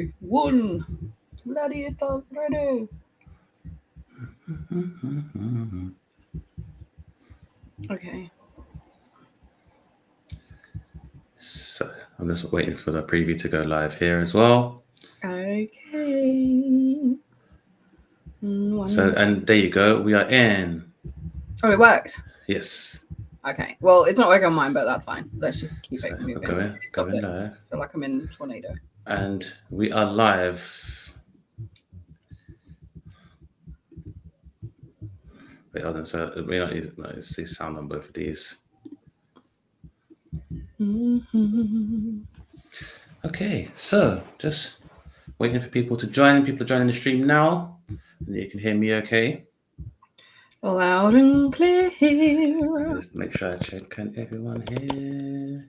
two, one. Gladiator ready. Okay. So I'm just waiting for the preview to go live here as well. Okay. So, and there you go. We are in. Oh, it worked. Yes. Okay. Well, it's not working on mine, but that's fine. Let's just keep it moving. Going live. I feel like I'm in tornado. And we are live. Wait, hold on. So we don't use the sound on both of these. Okay, so just waiting for people to join. People are joining the stream now. And you can hear me okay? Loud and clear. Just make sure I check. Can everyone hear?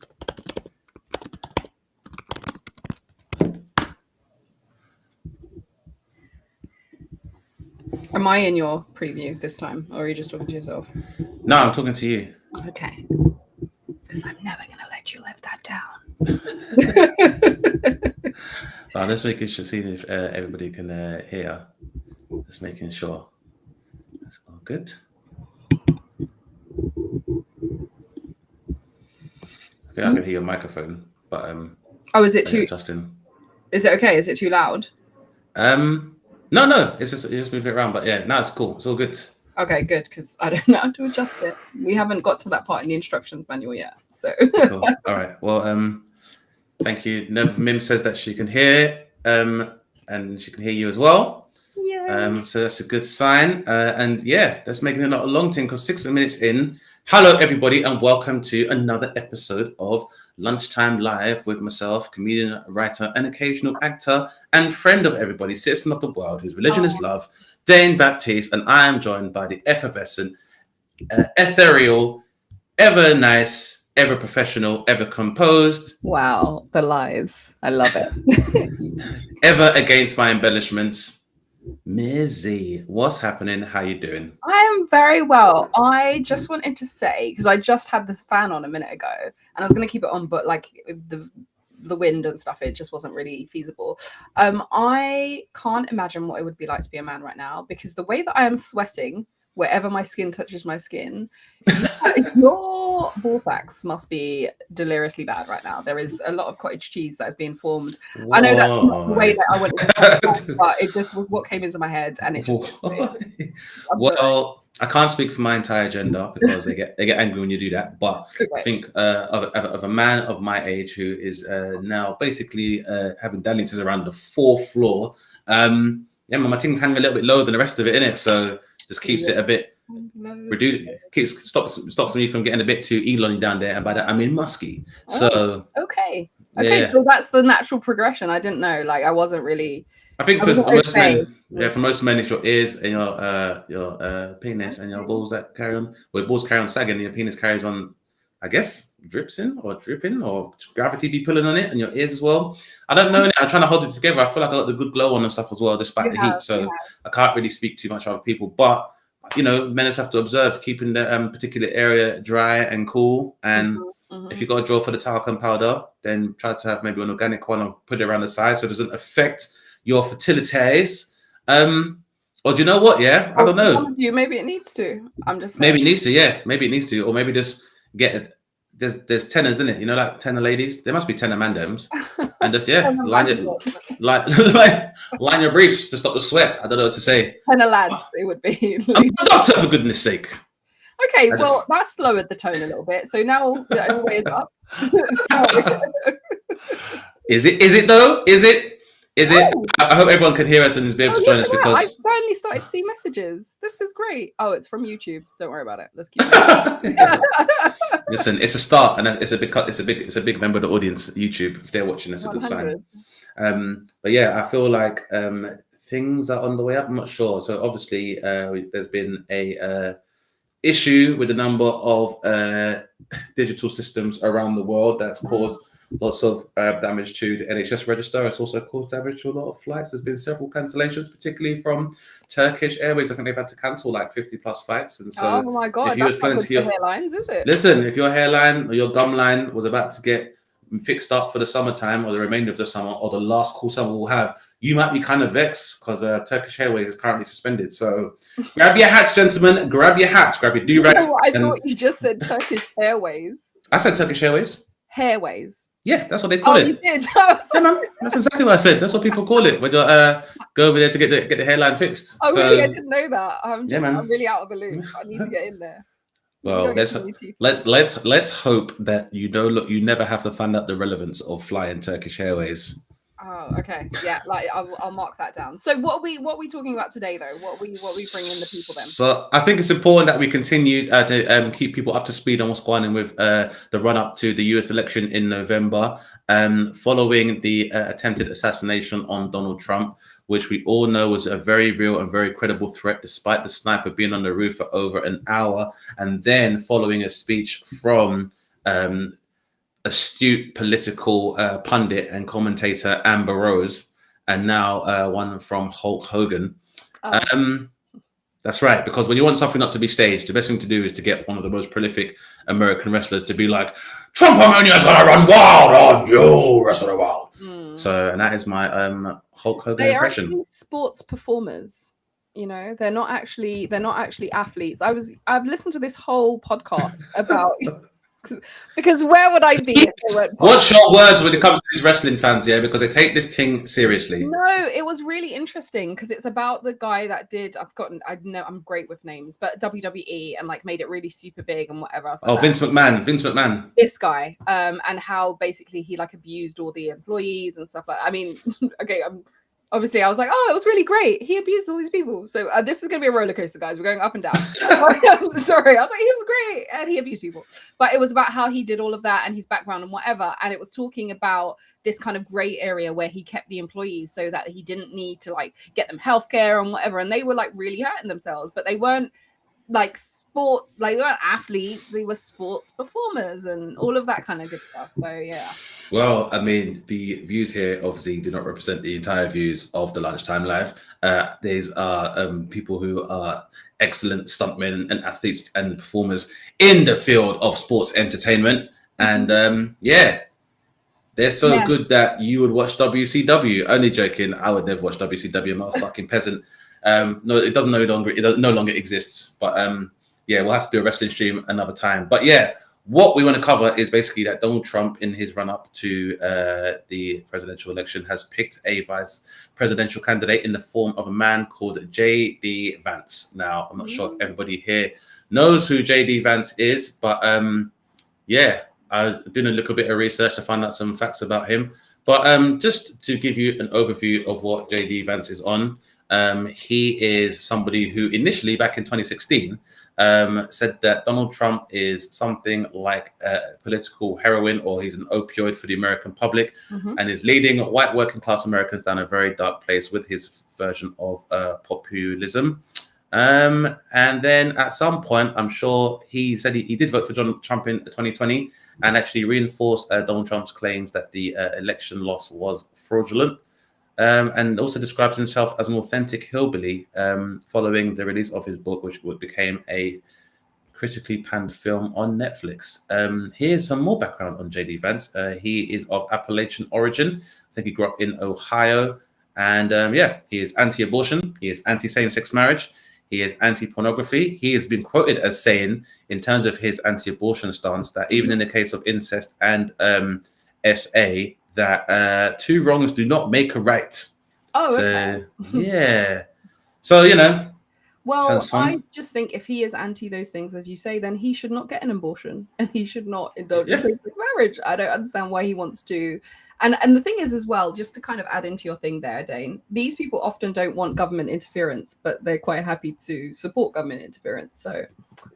Am I in your preview this time, or are you just talking to yourself? No, I'm talking to you. Okay. Because I'm never going to let you live that down. I'm just making sure, seeing if everybody can hear. Just making sure. That's all good. I think I can hear your microphone, but oh, is it too? Justin, is it okay? Is it too loud? No. It's just you just moved it around, but yeah, now it's cool. It's all good. Okay, good, because I don't know how to adjust it. We haven't got to that part in the instructions manual yet, so. Cool. All right. Well, thank you. Nev Mim says that she can hear, and she can hear you as well. Yeah. So that's a good sign. And yeah, that's making it not a long thing because 6 minutes in. Hello, everybody, and welcome to another episode of Lunchtime Live with myself, comedian, writer, and occasional actor, and friend of everybody, citizen of the world, whose religion is love, Dane Baptiste, and I am joined by the effervescent, ethereal, ever nice, ever professional, ever composed. Wow, the lies. I love it. Ever against my embellishments. Mizzy, what's happening? How you doing? I am very well. I just wanted to say, because I just had this fan on a minute ago, and I was going to keep it on, but like the wind and stuff, it just wasn't really feasible. I can't imagine what it would be like to be a man right now, because the way that I am sweating wherever my skin touches my skin, your ball sacks must be deliriously bad right now. There is a lot of cottage cheese that is being formed. Whoa. I know that's not the way that I went to but it just was what came into my head, and it just well, I can't speak for my entire gender because they get angry when you do that. But okay. I think of a man of my age who is now basically having dalliances around the 4th floor. Yeah, my thing's hanging a little bit lower than the rest of it, innit? So just keeps it a bit reduced. Stops me from getting a bit too Elon down there, and by that I mean musky. So okay, so that's the natural progression. I didn't know. Like I wasn't really. I think for most men, it's your ears and your penis and your balls that carry on. Well, balls carry on sagging, and your penis carries on. I guess dripping or gravity be pulling on it, and your ears as well. I don't know. I'm trying to hold it together. I feel like I got the good glow on and stuff as well, despite the heat. So I can't really speak too much of other people. But men have to observe keeping the particular area dry and cool. And if you got to draw for the talcum powder, then try to have maybe an organic one or put it around the side so it doesn't affect your fertilities. Or do you know what? Yeah, I don't know. Maybe it needs to. I'm just saying. Maybe it needs to. Yeah, maybe it needs to, or maybe just get it. There's tenors in it, like tenor ladies. There must be tenor mandems, and just line your briefs to stop the sweat. I don't know what to say. Tenor lads, it would be. I'm a doctor, for goodness sake. Okay, that's lowered the tone a little bit. So now the only way is up. Is it though? Is it? I hope everyone can hear us and is able to join us because I finally started to see messages. This is great. Oh, it's from YouTube. Don't worry about it. Let's keep it. Listen, it's a start, and it's a big member of the audience. YouTube, if they're watching, that's a good sign. But yeah, I feel like things are on the way up. I'm not sure. So obviously, there's been a issue with a number of digital systems around the world that's caused lots of damage to the NHS register. It's also caused damage to a lot of flights. There's been several cancellations, particularly from Turkish Airways. I think they've had to cancel like 50 plus flights. And so, oh my god, if you was planning to hairlines, is it? Listen, if your hairline or your gum line was about to get fixed up for the summertime or the remainder of the summer or the last cool summer we'll have, you might be kind of vexed because Turkish Airways is currently suspended. So grab your hats, gentlemen. Grab your hats. Grab your do-rags. No, I thought you just said Turkish Airways. I said Turkish Airways. Hairways. Yeah, that's what they call it. You did. Yeah, man, that's exactly what I said. That's what people call it when you go over there to get the hairline fixed. Oh, really? I didn't know that. I'm really out of the loop. I need to get in there. Well, let's hope that you never have to find out the relevance of flying Turkish Airways. Oh, okay. Yeah, like I'll mark that down. So what are we talking about today, though? What are we bringing the people then? So I think it's important that we continue to keep people up to speed on what's going on with the run up to the US election in November, following the attempted assassination on Donald Trump, which we all know was a very real and very credible threat, despite the sniper being on the roof for over an hour, and then following a speech from astute political pundit and commentator Amber Rose, and now one from Hulk Hogan. Oh. That's right, because when you want something not to be staged, the best thing to do is to get one of the most prolific American wrestlers to be like, Trump Armenia's gonna run wild on you, rest of the world. So, and that is my Hulk Hogan impression. They are sports performers. You know, they're not actually athletes. I've listened to this whole podcast about because where would I be if they weren't? What's your words when it comes to these wrestling fans? Yeah, because they take this thing seriously. No, it was really interesting because it's about the guy that did. I'm great with names, but WWE and like made it really super big and whatever. Like oh, Vince McMahon. This guy, and how basically he like abused all the employees and stuff like. I mean, okay, obviously, I was like, oh, it was really great. He abused all these people. So this is going to be a roller coaster, guys. We're going up and down. I'm sorry. I was like, he was great. And he abused people. But it was about how he did all of that and his background and whatever. And it was talking about this kind of gray area where he kept the employees so that he didn't need to like get them healthcare and whatever. And they were like really hurting themselves, but they weren't like they weren't athletes, they were sports performers and all of that kind of good stuff. So yeah. Well, I mean, the views here obviously do not represent the entire views of the Lunchtime Live. These are people who are excellent stuntmen and athletes and performers in the field of sports entertainment. And yeah, they're so good that you would watch WCW. Only joking. I would never watch WCW. I'm not a fucking peasant. No, it no longer exists. But yeah, we'll have to do a wrestling stream another time. But yeah, what we want to cover is basically that Donald Trump, in his run-up to the presidential election, has picked a vice presidential candidate in the form of a man called J.D. Vance. Now, I'm not sure if everybody here knows who J.D. Vance is, but yeah, I've done a little bit of research to find out some facts about him. But just to give you an overview of what J.D. Vance is on, he is somebody who initially, back in 2016, said that Donald Trump is something like political heroin, or he's an opioid for the American public, and is leading white working class Americans down a very dark place with his version of populism. And then at some point, I'm sure he said he did vote for Trump in 2020 and actually reinforced Donald Trump's claims that the election loss was fraudulent. And also describes himself as an authentic hillbilly following the release of his book, which became a critically panned film on Netflix. Here's some more background on J.D. Vance. He is of Appalachian origin. I think he grew up in Ohio. And yeah, he is anti-abortion. He is anti-same-sex marriage. He is anti-pornography. He has been quoted as saying, in terms of his anti-abortion stance, that even in the case of incest and SA, that two wrongs do not make a right. Oh, okay. Yeah. So, you know. Well, I just think if he is anti those things, as you say, then he should not get an abortion and he should not indulge in same-sex marriage. I don't understand why he wants to. And the thing is as well, just to kind of add into your thing there, Dane, these people often don't want government interference, but they're quite happy to support government interference. So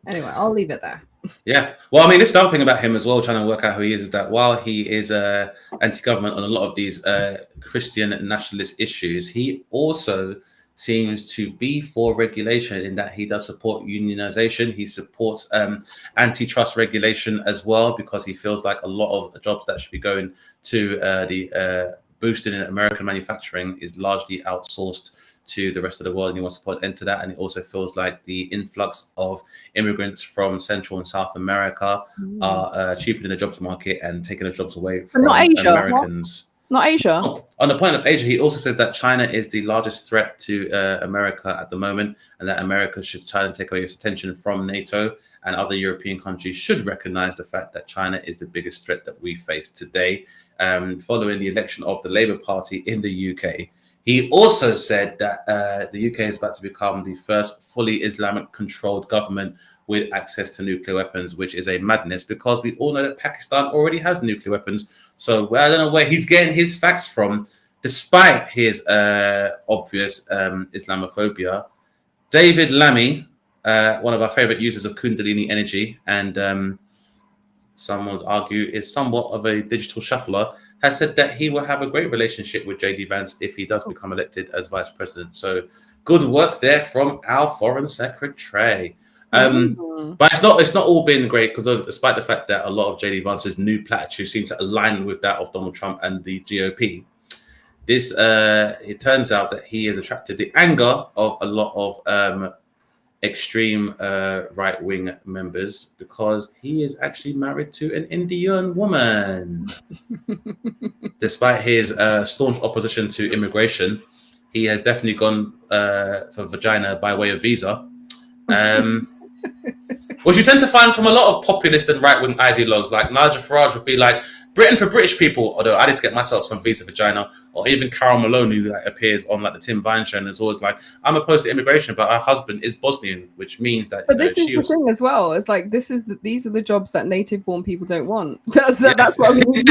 anyway, I'll leave it there. Yeah. Well, I mean, this other thing about him as well, trying to work out who he is that while he is anti-government on a lot of these Christian nationalist issues, he also seems to be for regulation in that he does support unionization. He supports antitrust regulation as well, because he feels like a lot of the jobs that should be going to the boosting in American manufacturing is largely outsourced to the rest of the world, and he wants to put an end to that. And it also feels like the influx of immigrants from Central and South America are cheapening the jobs market and taking the jobs away from Americans. Not Asia. On the point of Asia, he also says that China is the largest threat to America at the moment, and that America should try and take away its attention from NATO, and other European countries should recognize the fact that China is the biggest threat that we face today. Following the election of the Labour Party in the UK, he also said that the UK is about to become the first fully Islamic-controlled government with access to nuclear weapons, which is a madness because we all know that Pakistan already has nuclear weapons. So I don't know where he's getting his facts from, despite his obvious Islamophobia. David Lammy, one of our favorite users of Kundalini energy, and some would argue is somewhat of a digital shuffler, has said that he will have a great relationship with JD Vance if he does become elected as vice president. So good work there from our foreign secretary. But it's not all been great, because despite the fact that a lot of JD Vance's new platitudes seem to align with that of Donald Trump and the GOP, this it turns out that he has attracted the anger of a lot of extreme right-wing members, because he is actually married to an Indian woman. Despite his staunch opposition to immigration, he has definitely gone for vagina by way of visa. Which you tend to find from a lot of populist and right-wing ideologues, like Nigel Farage would be like, Britain for British people, although I need to get myself some visa vagina. Or even Carol Malone, who appears on the Tim Vine show, and is always like, I'm opposed to immigration, but her husband is Bosnian, which means that. But this is the thing as well. It's like these are the jobs that native-born people don't want. That's what we need.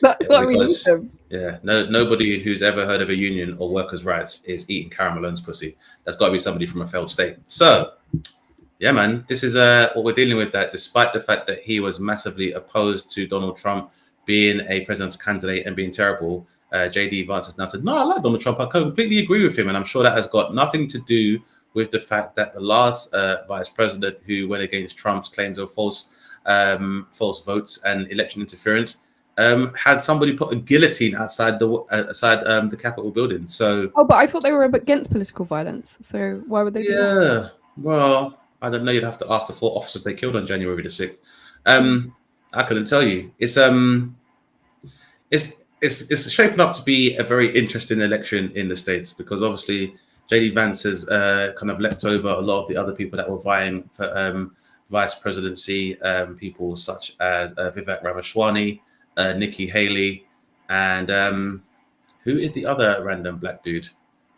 That's why we need them. Yeah, nobody who's ever heard of a union or workers' rights is eating Carol Malone's pussy. That's got to be somebody from a failed state. So. Yeah, man, this is what we're dealing with, that despite the fact that he was massively opposed to Donald Trump being a presidential candidate and being terrible, JD Vance has now said, no, I like Donald Trump. I completely agree with him. And I'm sure that has got nothing to do with the fact that the last vice president who went against Trump's claims of false votes and election interference had somebody put a guillotine outside the Capitol building. So, but I thought they were against political violence. So why would they do that? Yeah, well, I don't know. You'd have to ask the 4 officers they killed on January the 6th. I couldn't tell you. It's shaping up to be a very interesting election in the States, because obviously JD Vance has kind of leapt over a lot of the other people that were vying for vice presidency, people such as Vivek Ramaswamy, Nikki Haley, and who is the other random black dude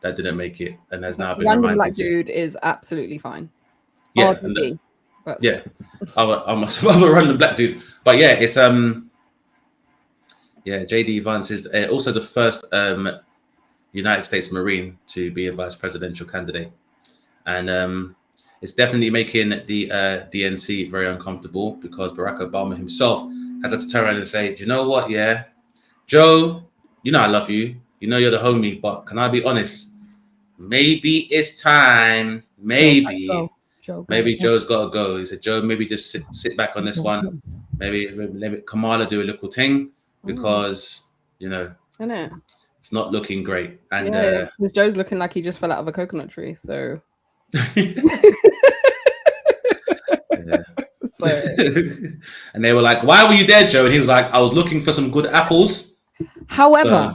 that didn't make it and has now been reminded? Random black dude is absolutely fine. Yeah, I'm a random black dude, but yeah, it's JD Vance is also the first United States Marine to be a vice presidential candidate, and it's definitely making the DNC very uncomfortable, because Barack Obama himself has had to turn around and say, do you know what? Yeah, Joe, you know I love you. You know you're the homie, but can I be honest? Maybe it's time. Maybe Joe's got to go. He said, Joe, maybe just sit back on this one. Maybe let Kamala do a little thing, because, it's not looking great. And Joe's looking like he just fell out of a coconut tree. So. And they were like, why were you there, Joe? And he was like, I was looking for some good apples. However,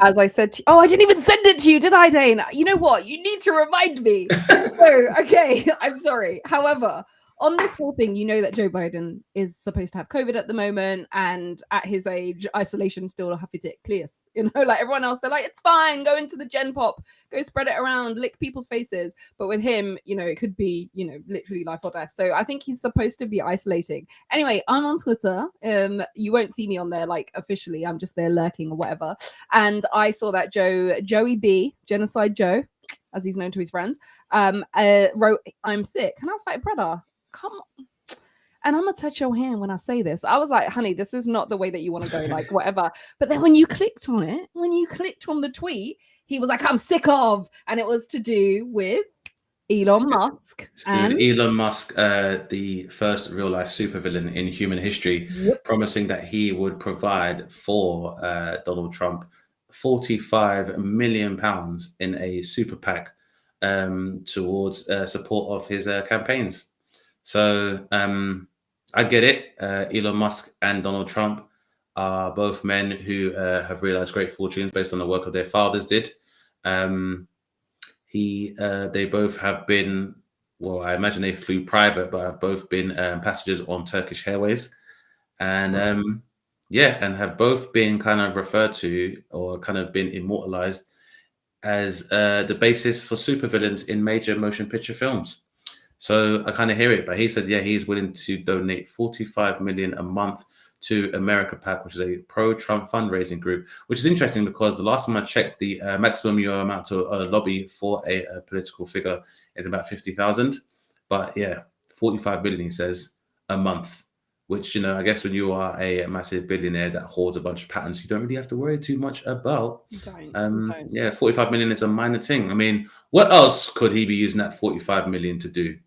as I said to you, I didn't even send it to you, did I, Dane? You know what? You need to remind me. Okay, I'm sorry. However, on this whole thing, you know that Joe Biden is supposed to have COVID at the moment, and at his age, isolation still happy to clears. Like everyone else, they're like, it's fine, go into the Gen Pop, go spread it around, lick people's faces. But with him, it could be, literally life or death. So I think he's supposed to be isolating. Anyway, I'm on Twitter. You won't see me on there like officially. I'm just there lurking or whatever. And I saw that Joey B, Genocide Joe, as he's known to his friends, wrote, I'm sick. And I was like, brother, come on. And I'm gonna touch your hand when I say this. I was like, honey, this is not the way that you want to go, like whatever. But then when you clicked on the tweet, he was like, I'm sick of, and it was to do with Elon Musk. Elon Musk, the first real life supervillain in human history, promising that he would provide for Donald Trump £45 million in a super PAC towards support of his campaigns. So I get it. Elon Musk and Donald Trump are both men who have realized great fortunes based on the work of their fathers did. They both have been, well, I imagine they flew private, but have both been passengers on Turkish Airways. And and have both been kind of referred to or kind of been immortalized as the basis for supervillains in major motion picture films. So I kind of hear it, but he said, yeah, he's willing to donate 45 million a month to America PAC, which is a pro-Trump fundraising group, which is interesting because the last time I checked, the maximum you are amount to lobby for a political figure is about 50,000. But yeah, 45 million, he says, a month, which, I guess when you are a massive billionaire that hoards a bunch of patents, you don't really have to worry too much about. Yeah, 45 million is a minor thing. I mean, what else could he be using that 45 million to do?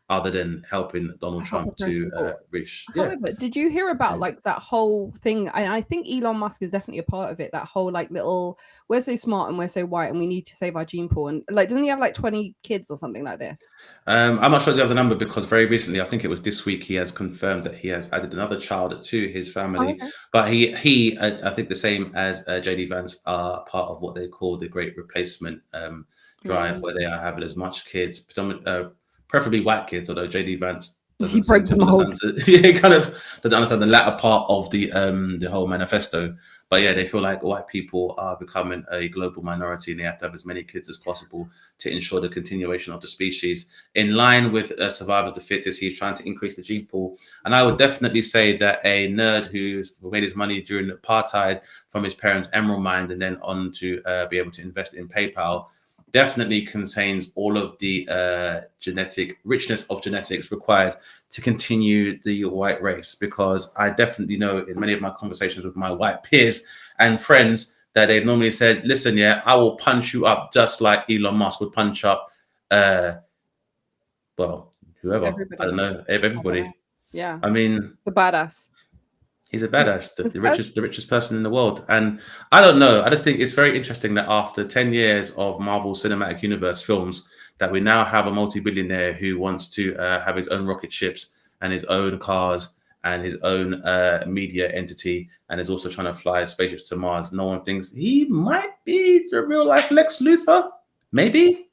Other than helping Donald Trump to reach. However, did you hear about like that whole thing? I think Elon Musk is definitely a part of it. That whole like little, we're so smart and we're so white and we need to save our gene pool. And like, doesn't he have like 20 kids or something like this? I'm not sure the other number because very recently, I think it was this week, he has confirmed that he has added another child to his family. Oh, okay. But he, I think the same as JD Vance, are part of what they call the Great Replacement drive, where they are having as much kids, preferably white kids, although JD Vance doesn't kind of doesn't understand the latter part of the whole manifesto. But yeah, they feel like white people are becoming a global minority and they have to have as many kids as possible to ensure the continuation of the species. In line with survival of the fittest, he's trying to increase the gene pool. And I would definitely say that a nerd who's made his money during apartheid from his parents' emerald mine and then on to be able to invest in PayPal definitely contains all of the genetic richness of genetics required to continue the white race, because I definitely know in many of my conversations with my white peers and friends that they've normally said, listen, yeah, I will punch you up just like Elon Musk would punch up, whoever. Everybody. I don't know, everybody. Yeah. I mean, the badass. He's a badass, the richest person in the world. And I don't know. I just think it's very interesting that after 10 years of Marvel Cinematic Universe films, that we now have a multi-billionaire who wants to have his own rocket ships and his own cars and his own media entity, and is also trying to fly spaceships to Mars. No one thinks he might be the real-life Lex Luthor. Maybe.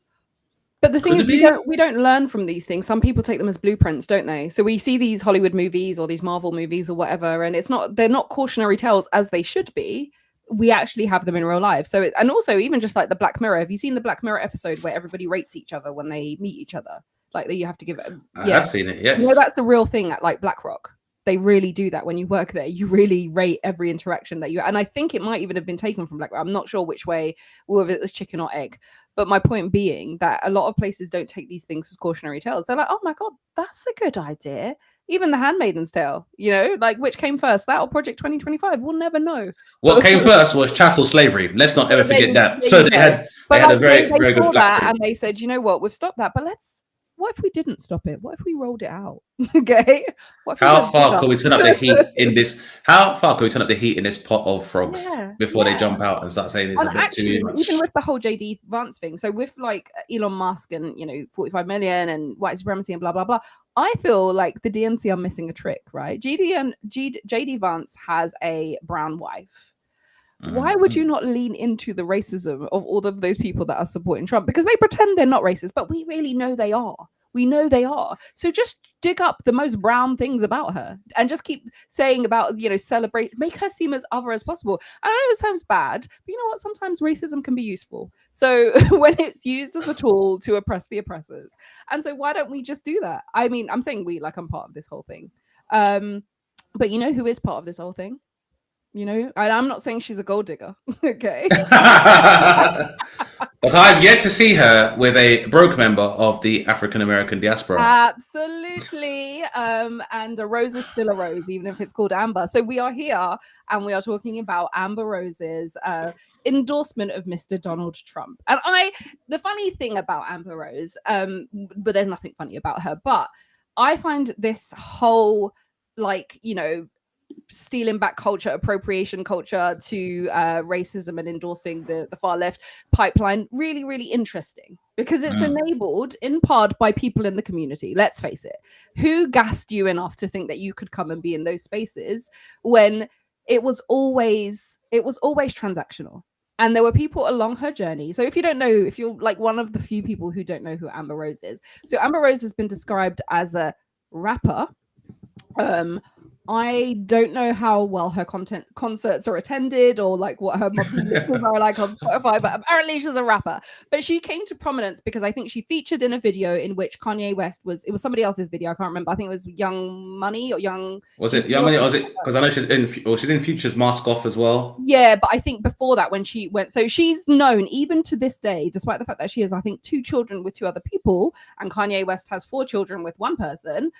But the thing is, we don't learn from these things. Some people take them as blueprints, don't they? So we see these Hollywood movies or these Marvel movies or whatever, and they're not cautionary tales as they should be. We actually have them in real life. So and also even just like the Black Mirror. Have you seen the Black Mirror episode where everybody rates each other when they meet each other? Like that you have to give it. I have seen it. Yes. That's the real thing at like BlackRock. They really do that when you work there. You really rate every interaction that you. And I think it might even have been taken from BlackRock. I'm not sure which way, whether it was chicken or egg. But my point being that a lot of places don't take these things as cautionary tales. They're like, oh my God, that's a good idea. Even The Handmaiden's Tale, like which came first, that or Project 2025? We'll never know. What came first was chattel slavery. Let's not ever forget that. So they had a very good black. And they said, you know what, we've stopped that, but what if we didn't stop it? What if we rolled it out? Okay. How far can we turn up the heat in this? How far can we turn up the heat in this pot of frogs before they jump out and start saying it's a bit too much? Even with the whole JD Vance thing, so with like Elon Musk and 45 million and white supremacy and blah blah blah, I feel like the DNC are missing a trick, right? JD Vance has a brown wife. Why would you not lean into the racism of all of those people that are supporting Trump? Because they pretend they're not racist, but we really know they are. We know they are. So just dig up the most brown things about her and just keep saying about, celebrate, make her seem as other as possible. I know it sounds bad, but you know what? Sometimes racism can be useful. So when it's used as a tool to oppress the oppressors. And so why don't we just do that? I mean, I'm saying we, like I'm part of this whole thing. But you know who is part of this whole thing? And I'm not saying she's a gold digger, okay? But I've yet to see her with a broke member of the African American diaspora. Absolutely. And a rose is still a rose, even if it's called Amber. So we are here and we are talking about Amber Rose's endorsement of Mr. Donald Trump. And the funny thing about Amber Rose, but there's nothing funny about her, but I find this whole, stealing back culture, appropriation culture to racism and endorsing the far left pipeline really, really interesting because it's enabled in part by people in the community. Let's face it. Who gassed you enough to think that you could come and be in those spaces when it was always transactional? And there were people along her journey. So if you don't know, if you're like one of the few people who don't know who Amber Rose is. So Amber Rose has been described as a rapper. I don't know how well her concerts are attended or like what her listeners are like on Spotify, but apparently she's a rapper. But she came to prominence because I think she featured in a video in which Kanye West was somebody else's video. I can't remember. I think it was Young Money or Young. Was it Young Money? Or was it because I know she's in Future's Mask Off as well? Yeah, but I think before that when she went, so she's known even to this day, despite the fact that she has I think 2 children with 2 other people, and Kanye West has 4 children with 1 person.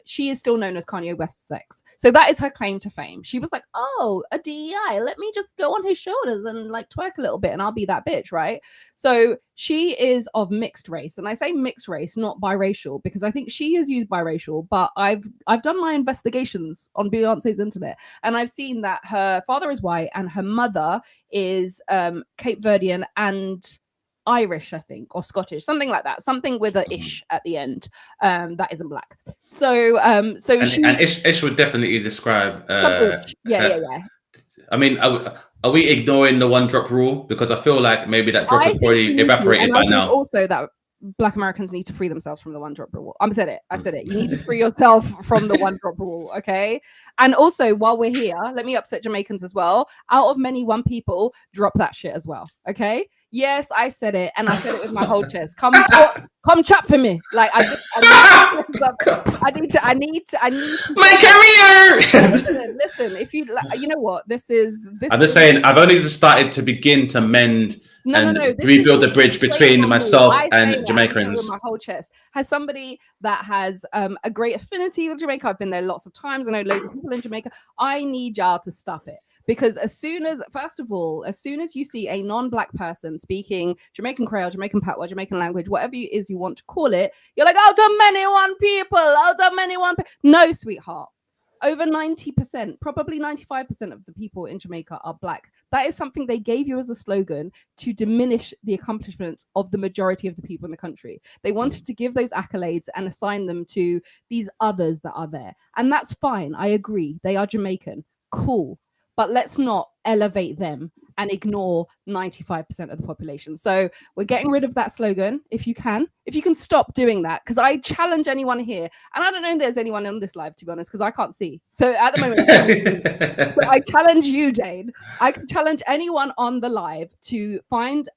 She is still known as Kanye West's sex. So that is her claim to fame. She was like, oh, a DEI, let me just go on his shoulders and like twerk a little bit and I'll be that bitch, right? So she is of mixed race. And I say mixed race, not biracial, because I think she is used biracial, but I've done my investigations on Beyonce's internet and I've seen that her father is white and her mother is Cape Verdean and Irish, I think, or Scottish, something like that, something with a ish at the end that isn't black. So and ish would definitely describe yeah. I mean, are we ignoring the 1 drop rule? Because I feel like maybe that drop has already evaporated by now. Also that Black Americans need to free themselves from the 1 drop rule. I said it. You need to free yourself from the 1 drop rule, okay? And also, while we're here, let me upset Jamaicans as well. Out of many 1 people, drop that shit as well, okay? Yes, I said it, and I said it with my whole chest. Come chat for me. Like I need to. My career. Listen. If you know what this is. I'm just saying. I've only just started to begin to mend and rebuild the bridge between myself and Jamaicans. With my whole chest. As somebody that has a great affinity with Jamaica, I've been there lots of times. I know loads of people in Jamaica. I need y'all to stop it. Because as soon as you see a non-black person speaking Jamaican Creole, Jamaican Patois, Jamaican language, whatever it is you want to call it, you're like, out of many 1 people, No, sweetheart. Over 90%, probably 95% of the people in Jamaica are black. That is something they gave you as a slogan to diminish the accomplishments of the majority of the people in the country. They wanted to give those accolades and assign them to these others that are there. And that's fine. I agree. They are Jamaican. Cool. But let's not elevate them and ignore 95% of the population. So we're getting rid of that slogan. If you can stop doing that, because I challenge anyone here, and I don't know if there's anyone on this live, to be honest, because I can't see. So at the moment, I challenge you, Dane. I can challenge anyone on the live to find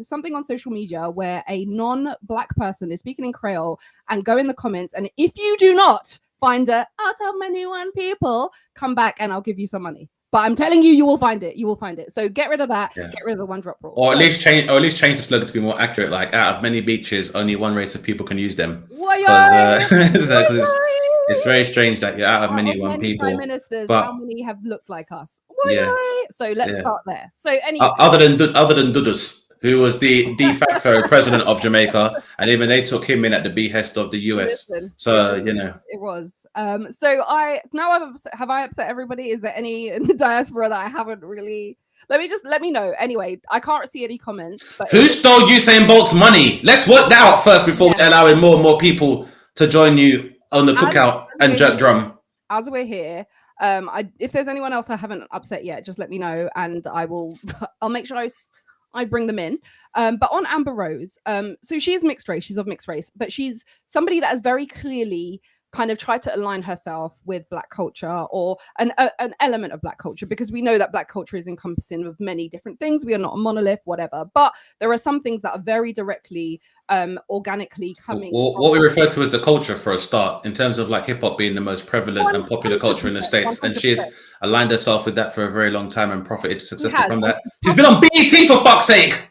something on social media where a non-black person is speaking in Creole and go in the comments. And if you do not find out of many 1 people, come back and I'll give you some money. But I'm telling you, you will find it. You will find it. So get rid of that. Yeah. Get rid of the 1 drop rule. Or at least change the slogan to be more accurate. Like, out of many beaches, only 1 race of people can use them. Because it's very strange that you're out of many 1 people. Prime ministers, but how many have looked like us? So let's start there. So anyway, other than Dudus, who was the de facto president of Jamaica, and even they took him in at the behest of the US. It was. So have I upset everybody? Is there any in the diaspora that I haven't really? Let me know. Anyway, I can't see any comments. But who stole Usain Bolt's money? Let's work that out first before we're allowing more and more people to join you on the cookout and jerk drum. As we're here, if there's anyone else I haven't upset yet, just let me know, and I'll make sure I bring them in. But on Amber Rose, so she's mixed race, she's of mixed race, but she's somebody that has very clearly kind of tried to align herself with Black culture or an element of Black culture, because we know that Black culture is encompassing of many different things. We are not a monolith, whatever, but there are some things that are very directly, organically coming. Well, what we refer to as the culture for a start, in terms of like hip hop being the most prevalent and popular culture in the States. 100%. And she's aligned herself with that for a very long time and profited successfully from that. She's been on BET for fuck's sake.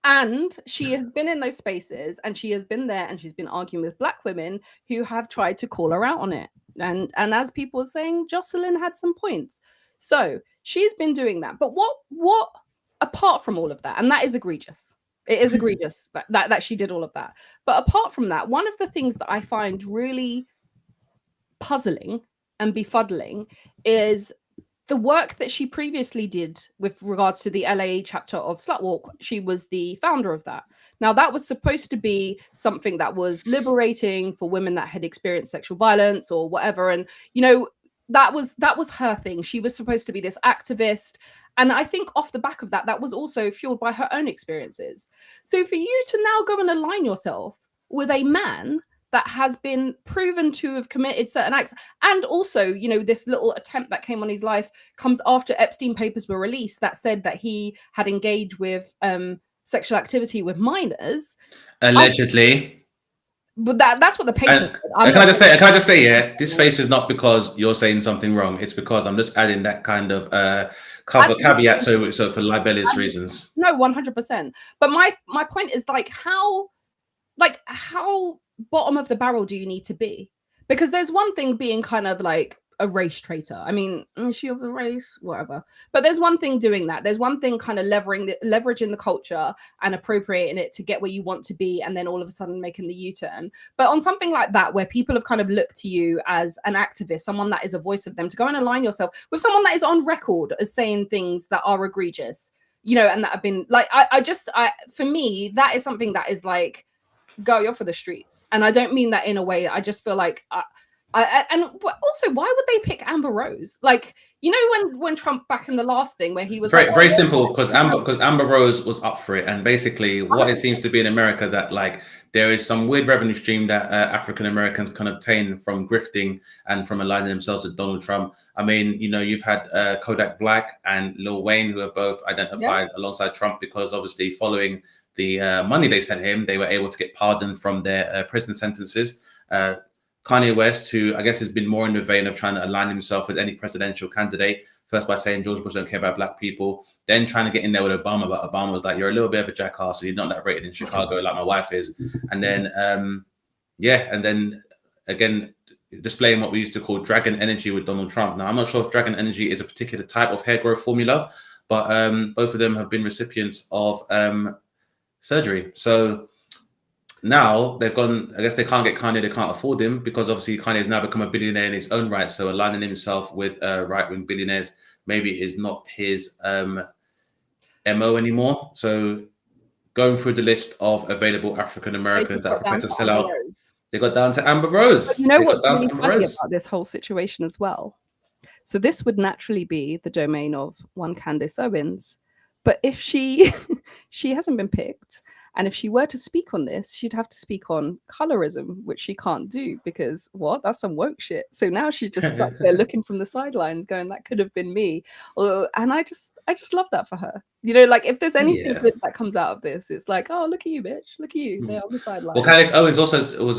And she has been in those spaces, and she has been there, and she's been arguing with Black women who have tried to call her out on it. And as people are saying, Jocelyn had some points. So she's been doing that. But what apart from all of that, and that is egregious. It is egregious that she did all of that. But apart from that, one of the things that I find really puzzling and befuddling is the work that she previously did with regards to the LA chapter of Slutwalk. She was the founder of that. Now, that was supposed to be something that was liberating for women that had experienced sexual violence or whatever. And, you know, that was her thing. She was supposed to be this activist. And I think off the back of that, that was also fueled by her own experiences. So for you to now go and align yourself with a man that has been proven to have committed certain acts, and also, you know, this little attempt that came on his life comes after Epstein papers were released that said that he had engaged with sexual activity with minors, allegedly. But that's what the paper said. Can I just say, yeah, this face is not because you're saying something wrong. It's because I'm just adding that kind of caveat, so for libelous reasons. No, 100%. But my point is how bottom of the barrel do you need to be? Because there's one thing being kind of like a race traitor. I mean, is she of the race? Whatever. But there's one thing doing that. There's one thing kind of leveraging the culture and appropriating it to get where you want to be, and then all of a sudden making the U-turn. But on something like that, where people have kind of looked to you as an activist, someone that is a voice of them, to go and align yourself with someone that is on record as saying things that are egregious, you know, and that have been like, for me, that is something that is like, girl, you're for the streets. And I don't mean that in a way. I just feel like and also, why would they pick Amber Rose? Like, you know, when Trump back in the last thing where he was very simple, because Amber Rose was up for it, and basically what it seems to be in America, that like there is some weird revenue stream that African Americans can obtain from grifting and from aligning themselves with Donald Trump. I mean, you know, you've had Kodak Black and Lil Wayne, who have both identified alongside Trump, because obviously following the money they sent him, they were able to get pardoned from their prison sentences. Kanye West, who I guess has been more in the vein of trying to align himself with any presidential candidate, first by saying George Bush don't care about black people, then trying to get in there with Obama, but Obama was like, you're a little bit of a jackass, so you're not that rated in Chicago like my wife is. And then, and then again, displaying what we used to call dragon energy with Donald Trump. Now, I'm not sure if dragon energy is a particular type of hair growth formula, but both of them have been recipients of surgery. So now they've gone, I guess they can't get Kanye, they can't afford him, because obviously Kanye has now become a billionaire in his own right. So aligning himself with right-wing billionaires maybe is not his MO anymore. So going through the list of available African Americans that are prepared to sell out, they got down to Amber Rose. But you know what's really funny about this whole situation as well? So this would naturally be the domain of one Candace Owens. But if she hasn't been picked, and if she were to speak on this, she'd have to speak on colorism, which she can't do, because that's some woke shit. So now she's just stuck there looking from the sidelines going, that could have been me. And I just love that for her. You know, like if there's anything good that comes out of this, it's like, oh, look at you, bitch. Look at you. They're on the sidelines. Well, Candace Owens also was,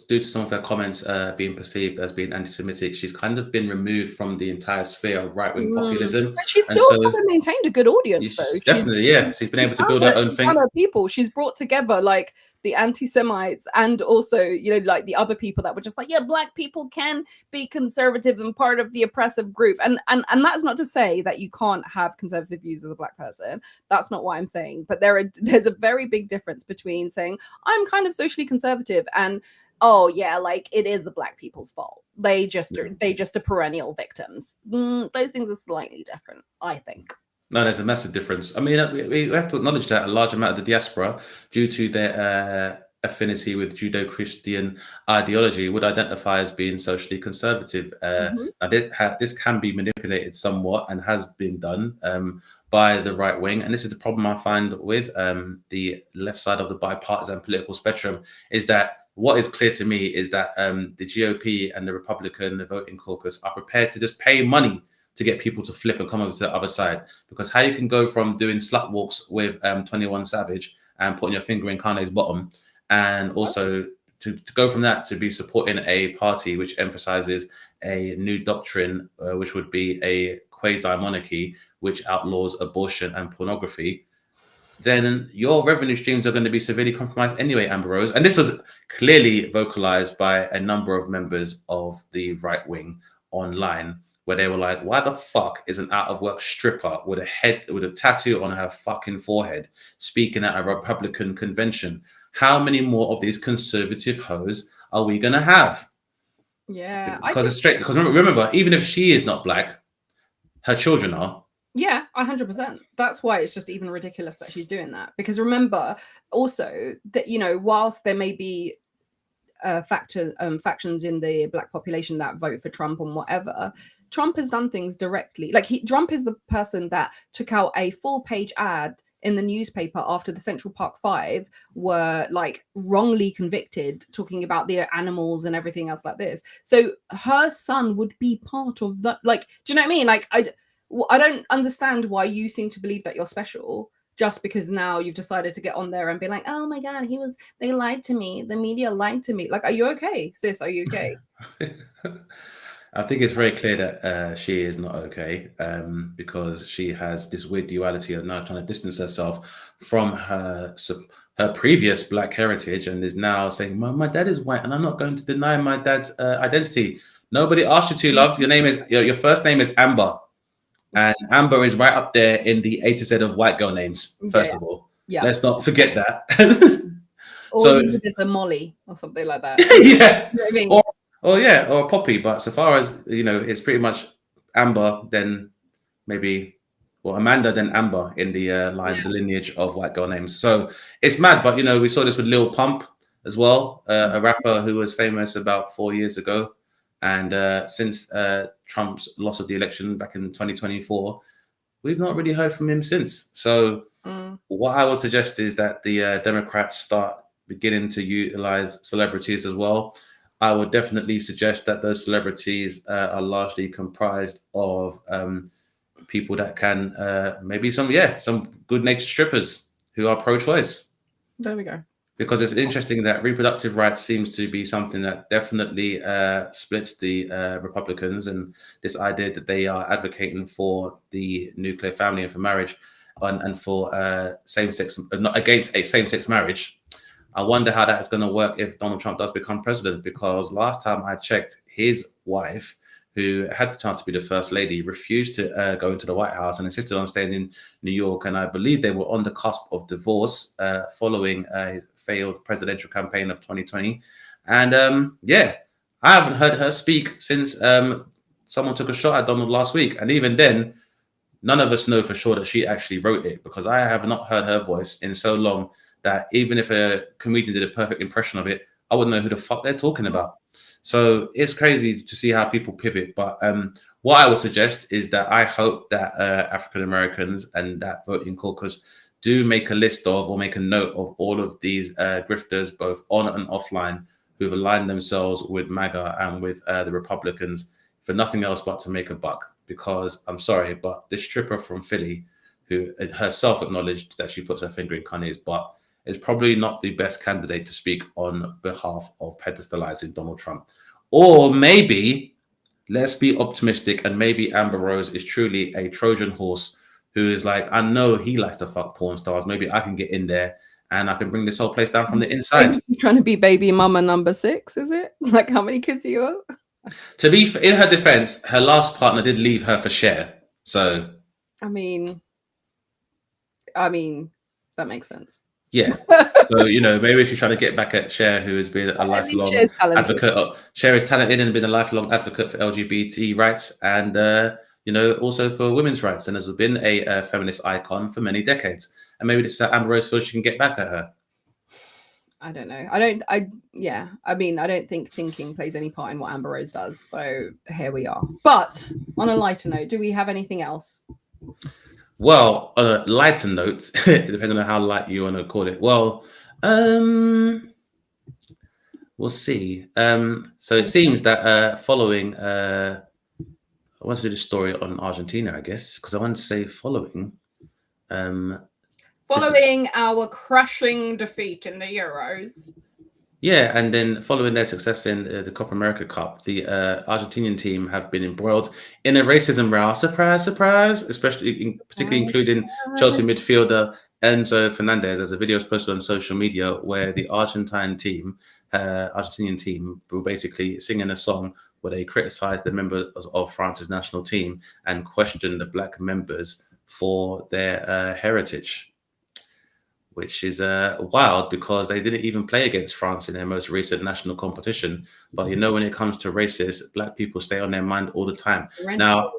due to some of her comments being perceived as being anti-Semitic, she's kind of been removed from the entire sphere of right-wing populism. But she's still kind of maintained a good audience, though. Definitely, she's been able to build her own thing. Her people. She's brought together like the anti-Semites and also, you know, like the other people that were just like, yeah, black people can be conservative and part of the oppressive group. And that's not to say that you can't have conservative views as a black person. That's not what I'm saying. But there's a very big difference between saying I'm kind of socially conservative and, oh yeah, like it is the black people's fault. They just are perennial victims. Those things are slightly different, I think. No, there's a massive difference. I mean, we have to acknowledge that a large amount of the diaspora, due to their affinity with Judeo-Christian ideology, would identify as being socially conservative. Now, this can be manipulated somewhat and has been done by the right wing. And this is the problem I find with the left side of the bipartisan political spectrum, is that what is clear to me is that the GOP and the Republican voting caucus are prepared to just pay money to get people to flip and come over to the other side. Because how you can go from doing slut walks with 21 Savage and putting your finger in Kanye's bottom, and also to go from that to be supporting a party which emphasizes a new doctrine, which would be a quasi-monarchy, which outlaws abortion and pornography, then your revenue streams are going to be severely compromised anyway, Amber Rose. And this was clearly vocalized by a number of members of the right wing online, where they were like, why the fuck is an out-of-work stripper with a tattoo on her fucking forehead speaking at a Republican convention? How many more of these conservative hoes are we going to have? Yeah, because it's straight. Because remember, even if she is not black, her children are. Yeah, 100%. That's why it's just even ridiculous that she's doing that. Because remember also that, you know, whilst there may be factions in the black population that vote for Trump and whatever, Trump has done things directly. Like Trump is the person that took out a full-page ad in the newspaper after the Central Park Five were like wrongly convicted, talking about the animals and everything else like this. So her son would be part of that. Like, do you know what I mean? Like, I don't understand why you seem to believe that you're special just because now you've decided to get on there and be like, oh my God, they lied to me. The media lied to me. Like, are you okay, sis? Are you okay? I think it's very clear that she is not okay because she has this weird duality of now trying to distance herself from her previous black heritage and is now saying, my dad is white and I'm not going to deny my dad's identity. Nobody asked you to, love. Your first name is Amber. And Amber is right up there in the A to Z of white girl names, first of all. Yeah. Let's not forget that. Or so it's a Molly or something like that. Yeah. You know what I mean? Or Poppy. But so far as, you know, it's pretty much Amber, then maybe, well, Amanda, then Amber in the the lineage of white girl names. So it's mad. But, you know, we saw this with Lil Pump as well, a rapper who was famous about 4 years ago. And since Trump's loss of the election back in 2024, we've not really heard from him since. So what I would suggest is that the Democrats start beginning to utilize celebrities as well. I would definitely suggest that those celebrities are largely comprised of people that can maybe some good-natured strippers who are pro-choice. There we go. Because it's interesting that reproductive rights seems to be something that definitely splits the Republicans, and this idea that they are advocating for the nuclear family and for marriage and for same-sex, not against a same-sex marriage. I wonder how that is going to work if Donald Trump does become president, because last time I checked, his wife, who had the chance to be the first lady, refused to go into the White House and insisted on staying in New York. And I believe they were on the cusp of divorce following a failed presidential campaign of 2020. And I haven't heard her speak since someone took a shot at Donald last week. And even then, none of us know for sure that she actually wrote it, because I have not heard her voice in so long that even if a comedian did a perfect impression of it, I wouldn't know who the fuck they're talking about. So it's crazy to see how people pivot. But what I would suggest is that I hope that African Americans and that voting caucus do make a list of, or make a note of, all of these grifters, both on and offline, who've aligned themselves with MAGA and with the Republicans for nothing else but to make a buck. Because I'm sorry, but this stripper from Philly, who herself acknowledged that she puts her finger in Kanye's butt, is probably not the best candidate to speak on behalf of pedestalizing Donald Trump. Or maybe, let's be optimistic, and maybe Amber Rose is truly a Trojan horse who is like, I know he likes to fuck porn stars. Maybe I can get in there and I can bring this whole place down from the inside. You're trying to be baby mama number 6, is it? Like, how many kids are you got? To be in her defense, her last partner did leave her for Cher. So, I mean, that makes sense. Yeah. So, you know, maybe she's trying to get back at Cher, who has been a lifelong advocate. Cher is talented and been a lifelong advocate for LGBT rights and, you know, also for women's rights, and has been a feminist icon for many decades. And maybe this is how Amber Rose feels she can get back at her. I don't know. I don't think thinking plays any part in what Amber Rose does. So here we are. But on a lighter note, do we have anything else? Well, on a lighter note, depending on how light you want to call it. Well, we'll see. So it seems that following, I want to do the story on Argentina, I guess, because I want to say following. Following our crushing defeat in the Euros. Yeah, and then following their success in the Copa America Cup, the Argentinian team have been embroiled in a racism row. Surprise, surprise! Particularly including Chelsea midfielder Enzo Fernandez, as a video was posted on social media where the Argentinian team were basically singing a song where they criticised the members of France's national team and questioned the black members for their heritage. which is wild because they didn't even play against France in their most recent national competition. But when it comes to races, black people stay on their mind all the time. Now,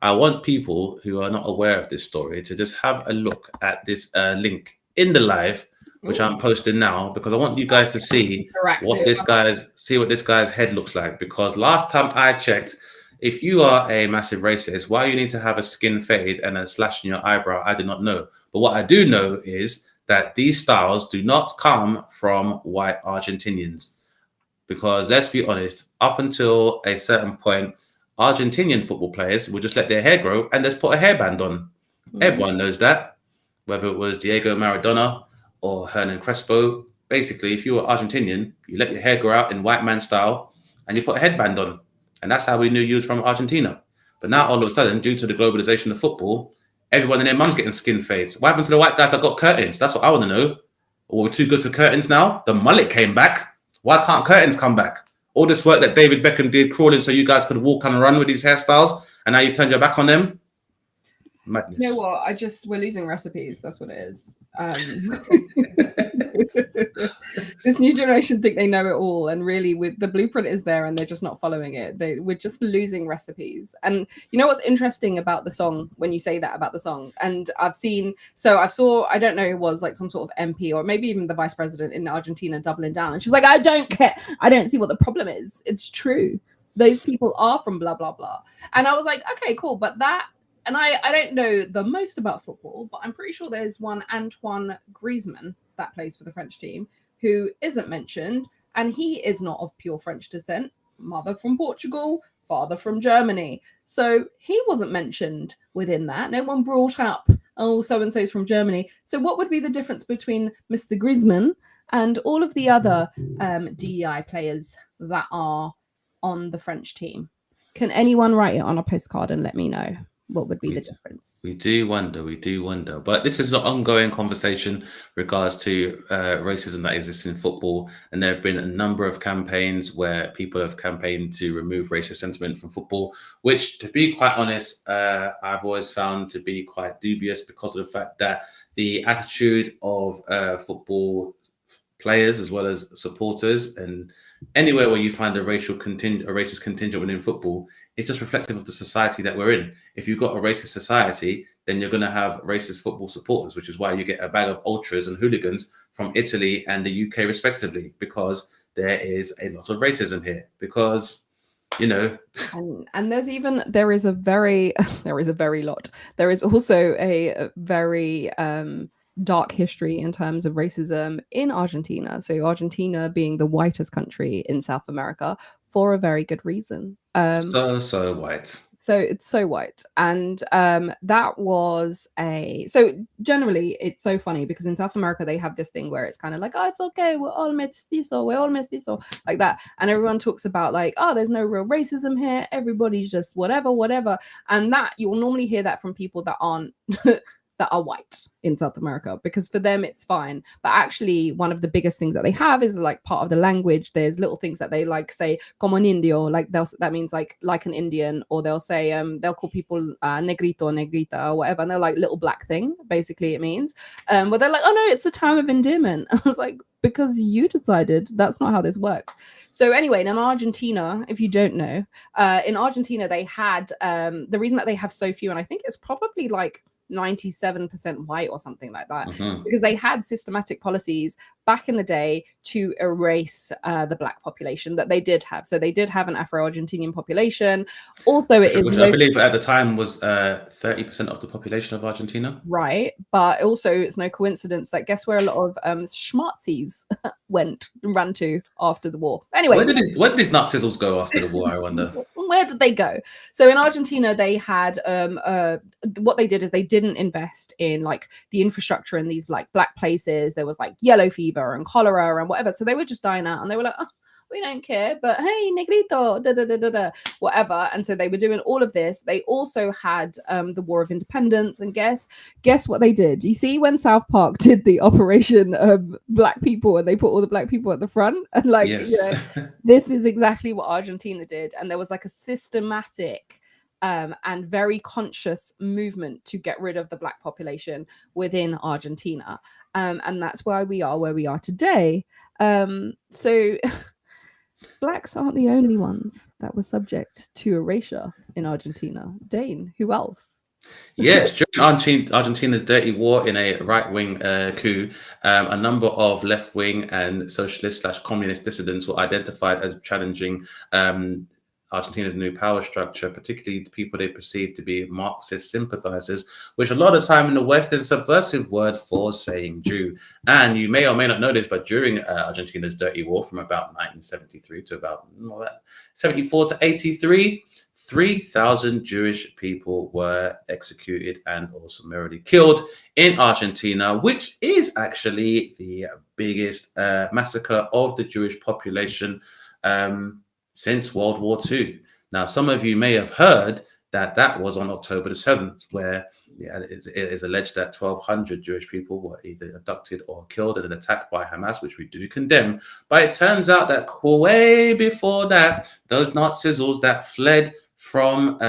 I want people who are not aware of this story to just have a look at this link in the live, which I'm posting now, because I want you guys to see what this guy's head looks like. Because last time I checked, if you are a massive racist, why you need to have a skin fade and a slash in your eyebrow, I do not know. But what I do know is that these styles do not come from white Argentinians. Because let's be honest, up until a certain point, Argentinian football players would just let their hair grow and just put a hairband on. Everyone knows that. Whether it was Diego Maradona or Hernan Crespo, basically, if you were Argentinian, you let your hair grow out in white man style and you put a headband on. And that's how we knew you was from Argentina. But now, all of a sudden, due to the globalization of football, everyone and their mum's getting skin fades. What happened to the white guys that got curtains? That's what I want to know. Or we're too good for curtains now? The mullet came back. Why can't curtains come back? All this work that David Beckham did crawling so you guys could walk and run with these hairstyles, and now you turned your back on them? Madness. You know what? We're losing recipes. That's what it is. This new generation think they know it all, and really, with the blueprint is there, and they're just not following it. We're just losing recipes. And you know what's interesting about the song when you say that about the song? And I saw, I don't know, it was like some sort of MP or maybe even the vice president in Argentina doubling down, and she was like, "I don't care. I don't see what the problem is. It's true. Those people are from blah blah blah." And I was like, "Okay, cool," but that. And I don't know the most about football, but I'm pretty sure there's one Antoine Griezmann that plays for the French team who isn't mentioned. And he is not of pure French descent. Mother from Portugal, father from Germany. So he wasn't mentioned within that. No one brought up, oh, so-and-so's from Germany. So what would be the difference between Mr. Griezmann and all of the other DEI players that are on the French team? Can anyone write it on a postcard and let me know? What would be the difference? We do wonder. But this is an ongoing conversation regards to racism that exists in football. And there have been a number of campaigns where people have campaigned to remove racist sentiment from football, which, to be quite honest, I've always found to be quite dubious because of the fact that the attitude of football players as well as supporters, and anywhere where you find a racist contingent within football, it's just reflective of the society that we're in. If you've got a racist society, then you're going to have racist football supporters, which is why you get a bag of ultras and hooligans from Italy and the UK respectively, because there is a lot of racism here. Because and there is also a very dark history in terms of racism in Argentina. So Argentina being the whitest country in South America for a very good reason. So white. So it's so white. And that was so generally it's so funny because in South America they have this thing where it's kind of like, oh, it's okay, we're all mestizo, like that. And everyone talks about like, oh, there's no real racism here, everybody's just whatever. And that you'll normally hear that from people that aren't that are white in South America, because for them it's fine. But actually one of the biggest things that they have is like part of the language. There's little things that they like say como un indio, like that means like an Indian, or they'll say they'll call people negrito, negrita, or whatever, and they're like little black thing, basically it means. But they're like, oh no, it's a term of endearment. I was like, because you decided that's not how this works. So anyway, in Argentina, if you don't know, in Argentina they had the reason that they have so few, and I think it's probably like 97% white or something like that, because they had systematic policies back in the day to erase the black population that they did have. So they did have an Afro-Argentinian population. Also, which I believe at the time was 30% of the population of Argentina. Right, but also it's no coincidence that guess where a lot of schmatzis ran to after the war. Anyway, where did these Nazis go after the war? I wonder. Where did they go? So in Argentina, they had what they did is they didn't invest in like the infrastructure in these like black places. There was like yellow fever and cholera and whatever. So they were just dying out, and they were like, oh, we don't care, but hey, negrito, whatever. And so they were doing all of this. They also had the War of Independence, and guess what they did? You see, when South Park did the Operation Black People, and they put all the black people at the front, and like, yes. this is exactly what Argentina did. And there was like a systematic and very conscious movement to get rid of the Black population within Argentina. And that's why we are where we are today. So Blacks aren't the only ones that were subject to erasure in Argentina. Dane, who else? Yes, during Argentina's dirty war in a right-wing coup, a number of left-wing and socialist/communist dissidents were identified as challenging Argentina's new power structure, particularly the people they perceived to be Marxist sympathizers, which a lot of time in the West is a subversive word for saying Jew. And you may or may not know this, but during Argentina's dirty war from about 1973 to about 74 to 83, 3,000 Jewish people were executed and or summarily killed in Argentina, which is actually the biggest massacre of the Jewish population since World War II. Now, some of you may have heard that was on October the 7th, where it is alleged that 1,200 Jewish people were either abducted or killed in an attack by Hamas, which we do condemn. But it turns out that way before that, those Nazis that fled from